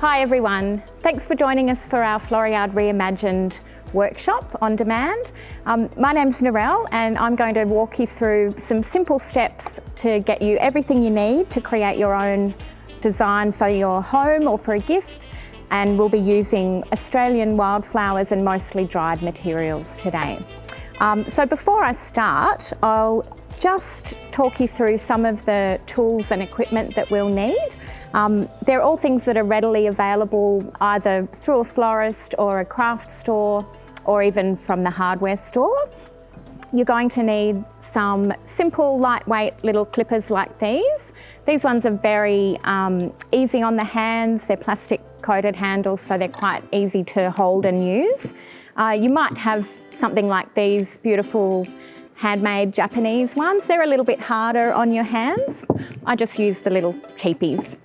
Hi everyone, thanks for joining us for our Floriade Reimagined workshop on demand. My name's Narelle and I'm going to walk you through some simple steps to get you everything you need to create your own design for your home or for a gift, and we'll be using Australian wildflowers and mostly dried materials today. So before I start, I'll just talk you through some of the tools and equipment that we'll need. They're all things that are readily available either through a florist or a craft store or even from the hardware store. You're going to need some simple, lightweight little clippers like these. These ones are very easy on the hands. They're plastic coated handles, so they're quite easy to hold and use. You might have something like these beautiful handmade Japanese ones. They're a little bit harder on your hands. I just use the little cheapies.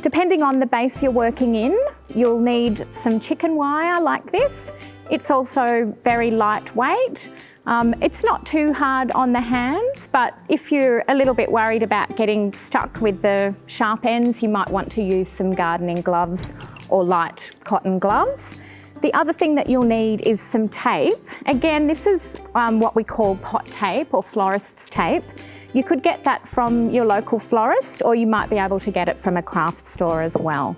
Depending on the base you're working in, you'll need some chicken wire like this. It's also very lightweight. It's not too hard on the hands, but if you're a little bit worried about getting stuck with the sharp ends, you might want to use some gardening gloves or light cotton gloves. The other thing that you'll need is some tape. Again, this is what we call pot tape or florist's tape. You could get that from your local florist, or you might be able to get it from a craft store as well.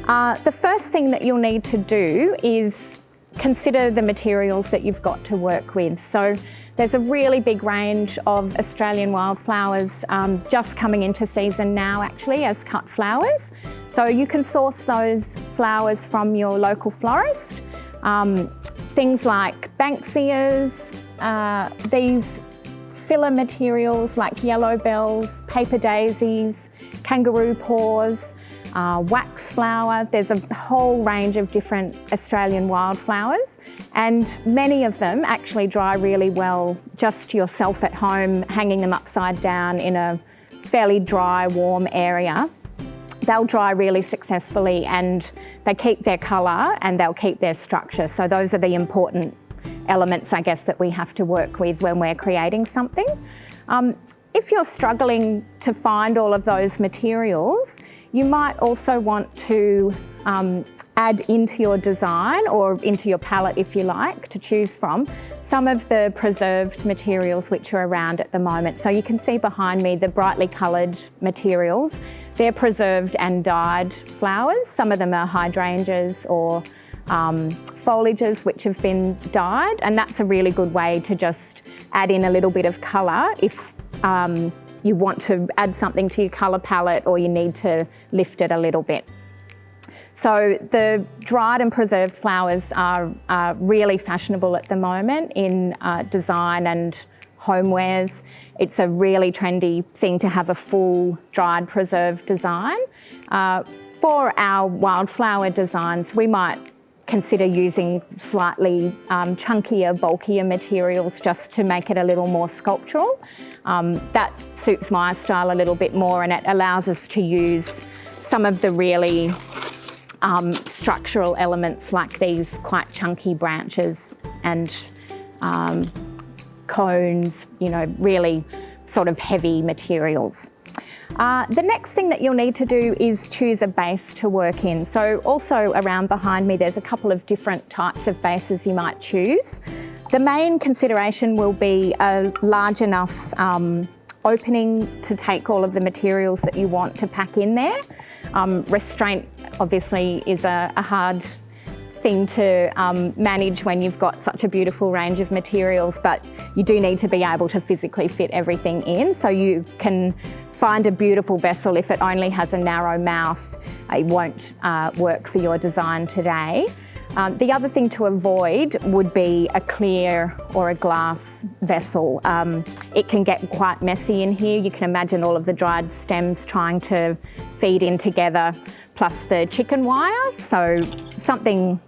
The first thing that you'll need to do is consider the materials that you've got to work with. So there's a really big range of Australian wildflowers just coming into season now actually as cut flowers. So you can source those flowers from your local florist. Things like Banksias, these filler materials like yellow bells, paper daisies, kangaroo paws, wax flower. There's a whole range of different Australian wildflowers, and many of them actually dry really well just yourself at home, hanging them upside down in a fairly dry, warm area. They'll dry really successfully and they keep their colour and they'll keep their structure. So those are the important elements, I guess, that we have to work with when we're creating something. If you're struggling to find all of those materials, you might also want to add into your design or into your palette, if you like, to choose from some of the preserved materials which are around at the moment. So you can see behind me the brightly coloured materials. They're preserved and dyed flowers. Some of them are hydrangeas or foliages which have been dyed, and that's a really good way to just add in a little bit of colour if you want to add something to your colour palette or you need to lift it a little bit. So the dried and preserved flowers are really fashionable at the moment in design and homewares. It's a really trendy thing to have a full dried preserved design. For our wildflower designs, we might consider using slightly chunkier, bulkier materials just to make it a little more sculptural. That suits my style a little bit more, and it allows us to use some of the really structural elements like these quite chunky branches and cones, you know, really sort of heavy materials. The next thing that you'll need to do is choose a base to work in. So also around behind me there's a couple of different types of bases you might choose. The main consideration will be a large enough opening to take all of the materials that you want to pack in there. Restraint obviously is a hard thing to manage when you've got such a beautiful range of materials, but you do need to be able to physically fit everything in. So you can find a beautiful vessel. If it only has a narrow mouth, it won't work for your design today. The other thing to avoid would be a clear or a glass vessel. It can get quite messy in here. You can imagine all of the dried stems trying to feed in together, plus the chicken wire. So something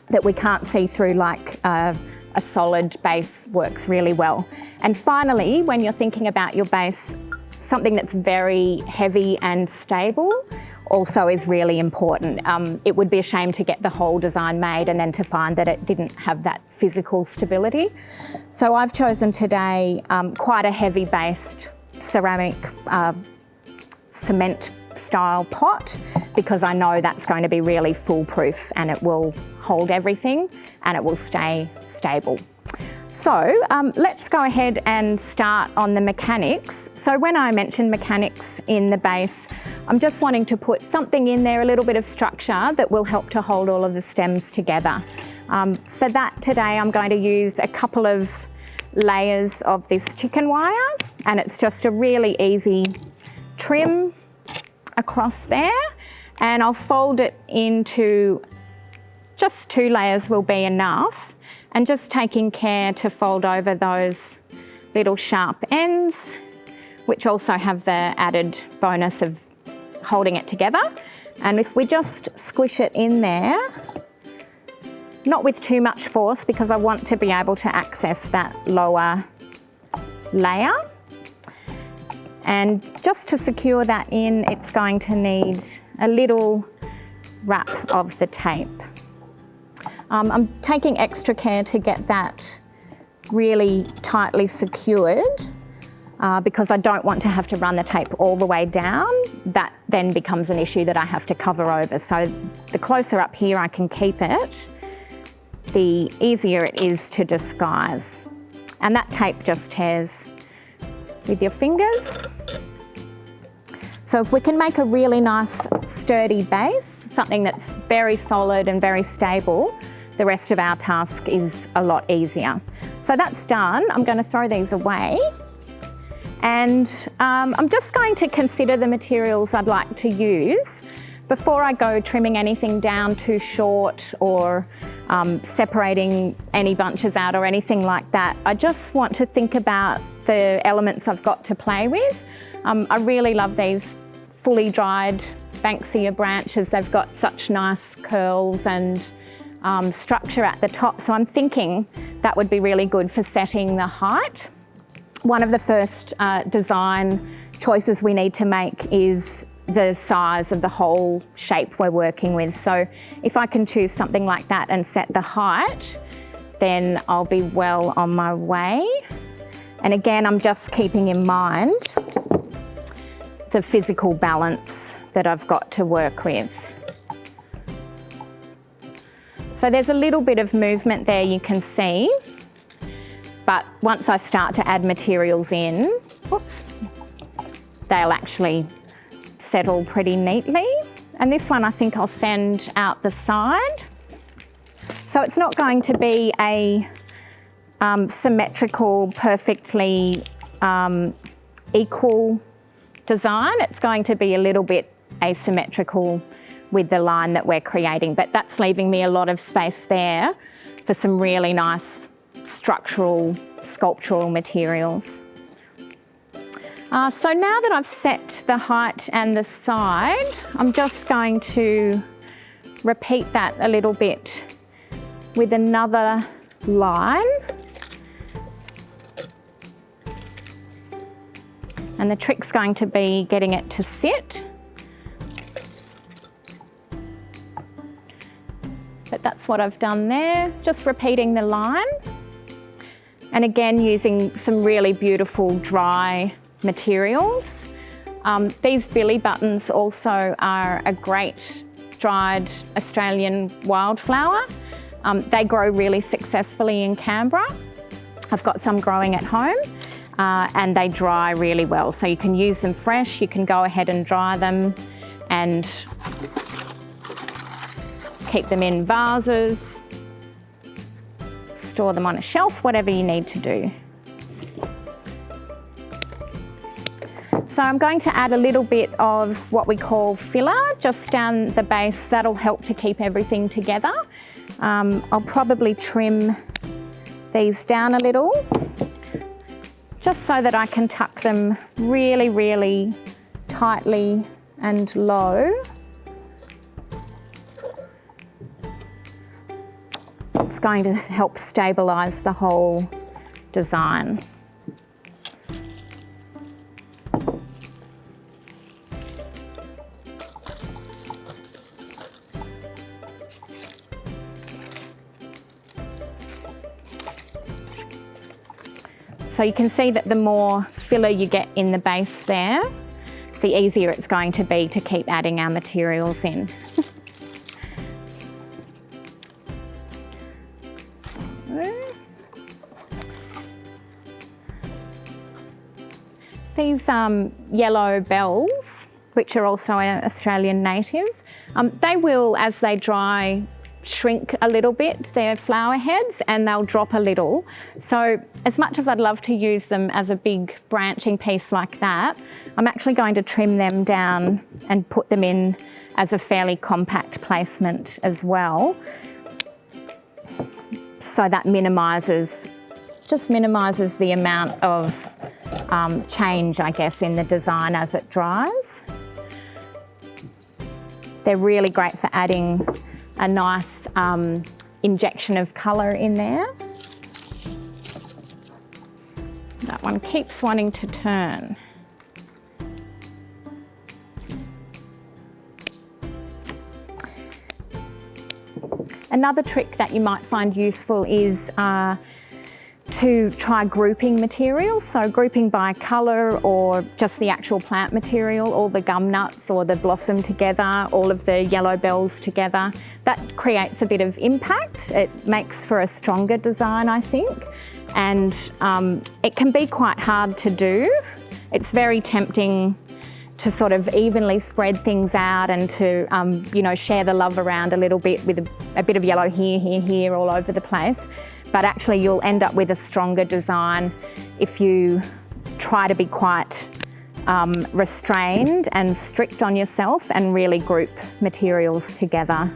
that we can't see through like a solid base works really well. And finally, when you're thinking about your base, something that's very heavy and stable also is really important. It would be a shame to get the whole design made and then to find that it didn't have that physical stability. So I've chosen today quite a heavy based ceramic cement style pot, because I know that's going to be really foolproof and it will hold everything and it will stay stable. So let's go ahead and start on the mechanics. So when I mention mechanics in the base, I'm just wanting to put something in there, a little bit of structure that will help to hold all of the stems together. For that today, I'm going to use a couple of layers of this chicken wire, and it's just a really easy trim across there, and I'll fold it into just 2 layers will be enough, and just taking care to fold over those little sharp ends, which also have the added bonus of holding it together. And if we just squish it in there, not with too much force, because I want to be able to access that lower layer. And just to secure that in, it's going to need a little wrap of the tape. I'm taking extra care to get that really tightly secured because I don't want to have to run the tape all the way down. That then becomes an issue that I have to cover over. So the closer up here I can keep it, the easier it is to disguise. And that tape just tears with your fingers. So if we can make a really nice sturdy base, something that's very solid and very stable, the rest of our task is a lot easier. So that's done. I'm going to throw these away. And I'm just going to consider the materials I'd like to use before I go trimming anything down too short or separating any bunches out or anything like that. I just want to think about the elements I've got to play with. I really love these fully dried Banksia branches. They've got such nice curls and structure at the top. So I'm thinking that would be really good for setting the height. One of the first design choices we need to make is the size of the whole shape we're working with. So if I can choose something like that and set the height, then I'll be well on my way. And again, I'm just keeping in mind the physical balance that I've got to work with. So there's a little bit of movement there you can see, but once I start to add materials in, whoops, they'll actually settle pretty neatly. And this one I think I'll send out the side. So it's not going to be a symmetrical, perfectly equal design. It's going to be a little bit asymmetrical with the line that we're creating, but that's leaving me a lot of space there for some really nice structural, sculptural materials. So now that I've set the height and the side, I'm just going to repeat that a little bit with another line. And the trick's going to be getting it to sit. But that's what I've done there, just repeating the line. And again, using some really beautiful dry materials. These billy buttons also are a great dried Australian wildflower. They grow really successfully in Canberra. I've got some growing at home and they dry really well. So you can use them fresh, you can go ahead and dry them and keep them in vases, store them on a shelf, whatever you need to do. So I'm going to add a little bit of what we call filler just down the base. That'll help to keep everything together. I'll probably trim these down a little just so that I can tuck them really, really tightly and low. It's going to help stabilise the whole design. So you can see that the more filler you get in the base there, the easier it's going to be to keep adding our materials in. These yellow bells, which are also an Australian native, they will, as they dry, shrink a little bit, their flower heads, and they'll drop a little. So as much as I'd love to use them as a big branching piece like that, I'm actually going to trim them down and put them in as a fairly compact placement as well. So that just minimises the amount of change, I guess, in the design as it dries. They're really great for adding a nice injection of colour in there. That one keeps wanting to turn. Another trick that you might find useful is to try grouping materials, so grouping by colour or just the actual plant material, all the gum nuts or the blossom together, all of the yellow bells together. That creates a bit of impact. It makes for a stronger design, I think, and it can be quite hard to do. It's very tempting to sort of evenly spread things out and to, share the love around a little bit with a bit of yellow here, all over the place. But actually you'll end up with a stronger design if you try to be quite restrained and strict on yourself and really group materials together.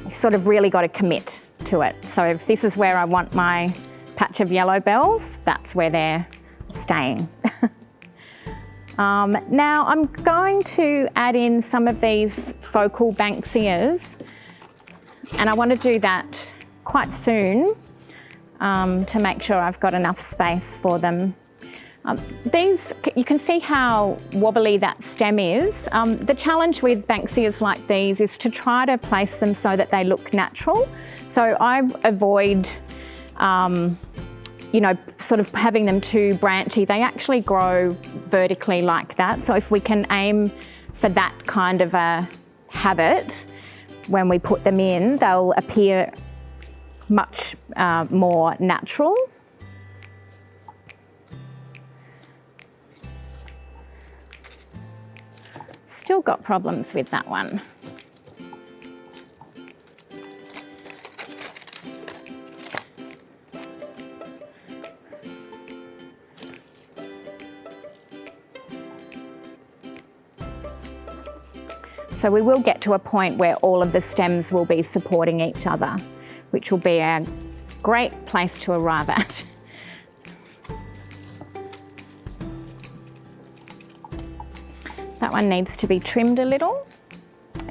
You sort of really got to commit to it. So if this is where I want my patch of yellow bells, that's where they're staying. Now I'm going to add in some of these focal Banksias, and I want to do that quite soon to make sure I've got enough space for them. These, you can see how wobbly that stem is. The challenge with Banksias like these is to try to place them so that they look natural. So I avoid sort of having them too branchy. They actually grow vertically like that. So if we can aim for that kind of a habit, when we put them in, they'll appear much more natural. Still got problems with that one. So we will get to a point where all of the stems will be supporting each other, which will be a great place to arrive at. That one needs to be trimmed a little.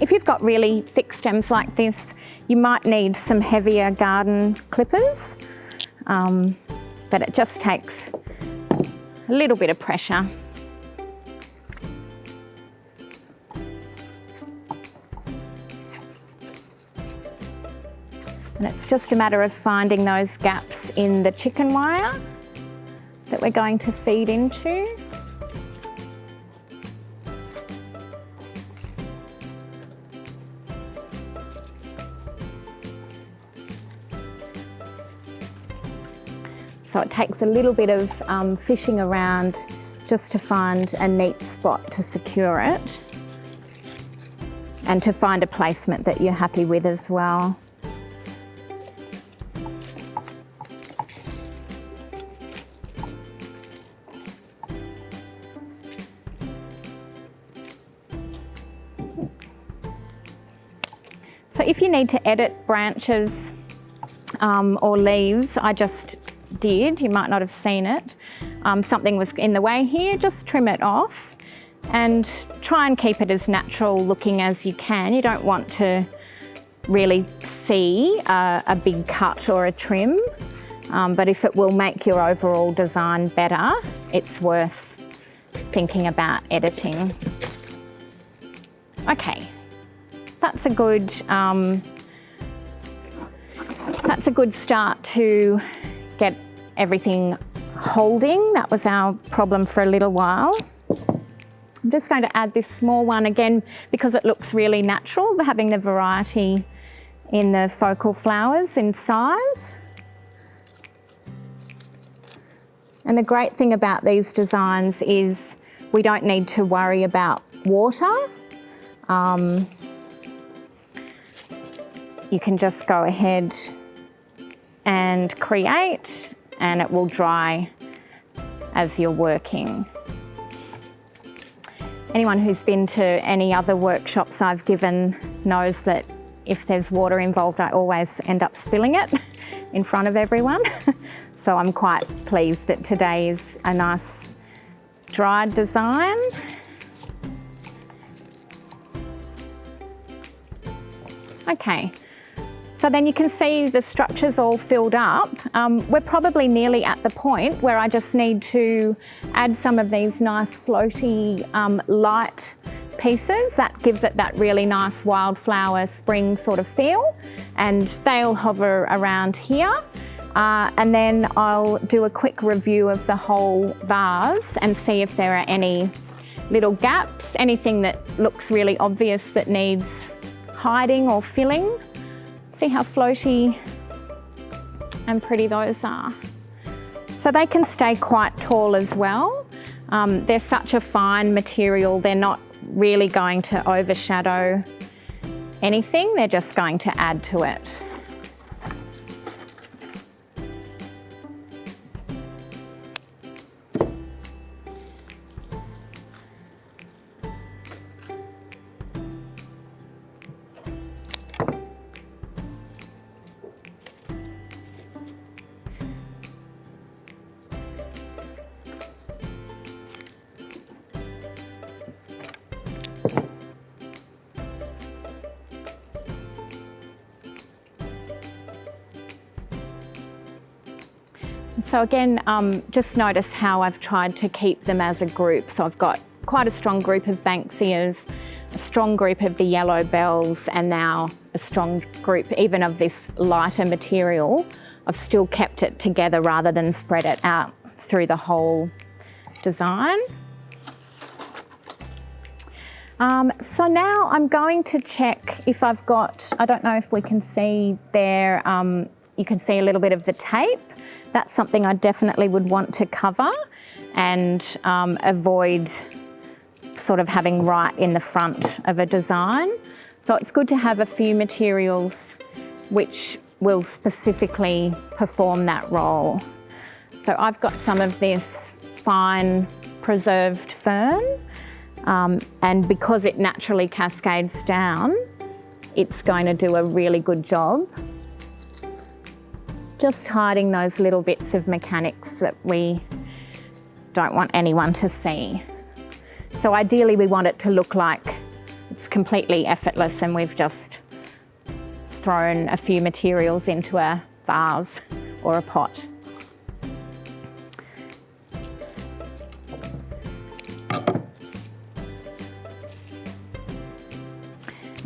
If you've got really thick stems like this, you might need some heavier garden clippers, but it just takes a little bit of pressure. And it's just a matter of finding those gaps in the chicken wire that we're going to feed into. So it takes a little bit of fishing around just to find a neat spot to secure it and to find a placement that you're happy with as well. So if you need to edit branches or leaves, I just did, you might not have seen it. Something was in the way here, just trim it off and try and keep it as natural looking as you can. You don't want to really see a big cut or a trim, but if it will make your overall design better, it's worth thinking about editing. Okay. That's a good start to get everything holding. That was our problem for a little while. I'm just going to add this small one again because it looks really natural, having the variety in the focal flowers in size. And the great thing about these designs is we don't need to worry about water. You can just go ahead and create, and it will dry as you're working. Anyone who's been to any other workshops I've given knows that if there's water involved, I always end up spilling it in front of everyone. So I'm quite pleased that today is a nice dried design. Okay, so then you can see the structure's all filled up. We're probably nearly at the point where I just need to add some of these nice floaty light pieces. That gives it that really nice wildflower spring sort of feel, and they'll hover around here. And then I'll do a quick review of the whole vase and see if there are any little gaps, anything that looks really obvious that needs hiding or filling. See how floaty and pretty those are. So they can stay quite tall as well. They're such a fine material, they're not really going to overshadow anything, they're just going to add to it. So again, just notice how I've tried to keep them as a group. So I've got quite a strong group of Banksias, a strong group of the yellow bells, and now a strong group even of this lighter material. I've still kept it together rather than spread it out through the whole design. So now I'm going to check if I've got, I don't know if we can see there, you can see a little bit of the tape. That's something I definitely would want to cover and avoid sort of having right in the front of a design. So it's good to have a few materials which will specifically perform that role. So I've got some of this fine preserved fern, and because it naturally cascades down, it's going to do a really good job just hiding those little bits of mechanics that we don't want anyone to see. So ideally we want it to look like it's completely effortless and we've just thrown a few materials into a vase or a pot.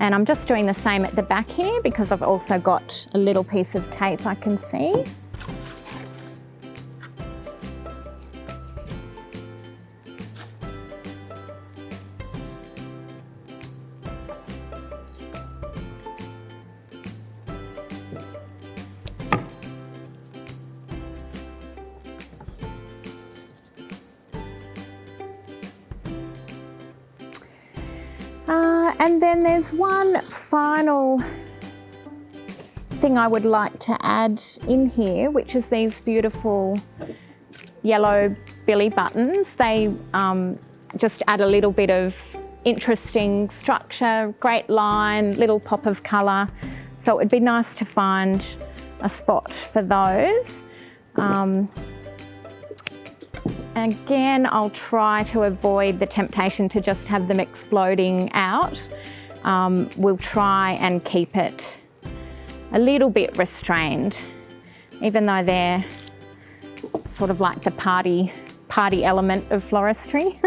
And I'm just doing the same at the back here because I've also got a little piece of tape I can see. And then there's one final thing I would like to add in here, which is these beautiful yellow billy buttons. They just add a little bit of interesting structure, great line, little pop of colour. So it would be nice to find a spot for those. Again, I'll try to avoid the temptation to just have them exploding out. We'll try and keep it a little bit restrained, even though they're sort of like the party element of floristry.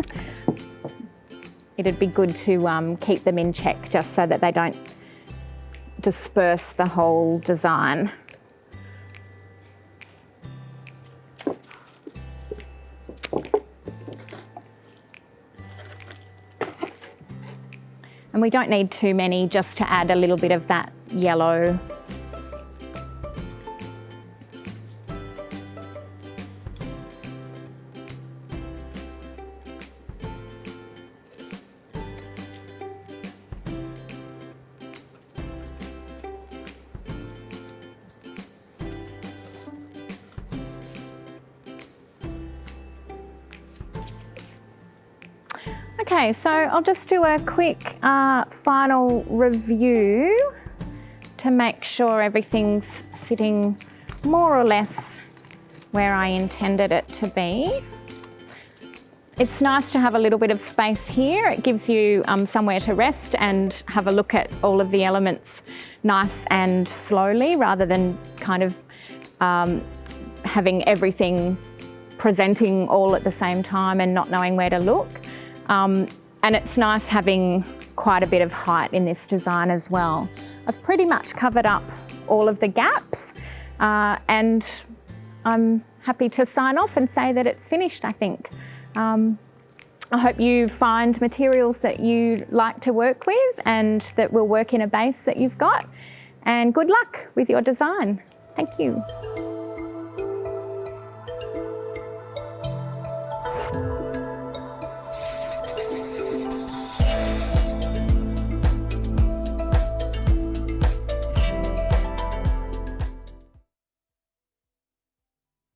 It'd be good to keep them in check just so that they don't disperse the whole design. And we don't need too many, just to add a little bit of that yellow. Okay, so I'll just do a quick final review to make sure everything's sitting more or less where I intended it to be. It's nice to have a little bit of space here. It gives you somewhere to rest and have a look at all of the elements nice and slowly, rather than kind of having everything presenting all at the same time and not knowing where to look. And it's nice having quite a bit of height in this design as well. I've pretty much covered up all of the gaps, and I'm happy to sign off and say that it's finished, I think. I hope you find materials that you like to work with and that will work in a base that you've got. And good luck with your design. Thank you.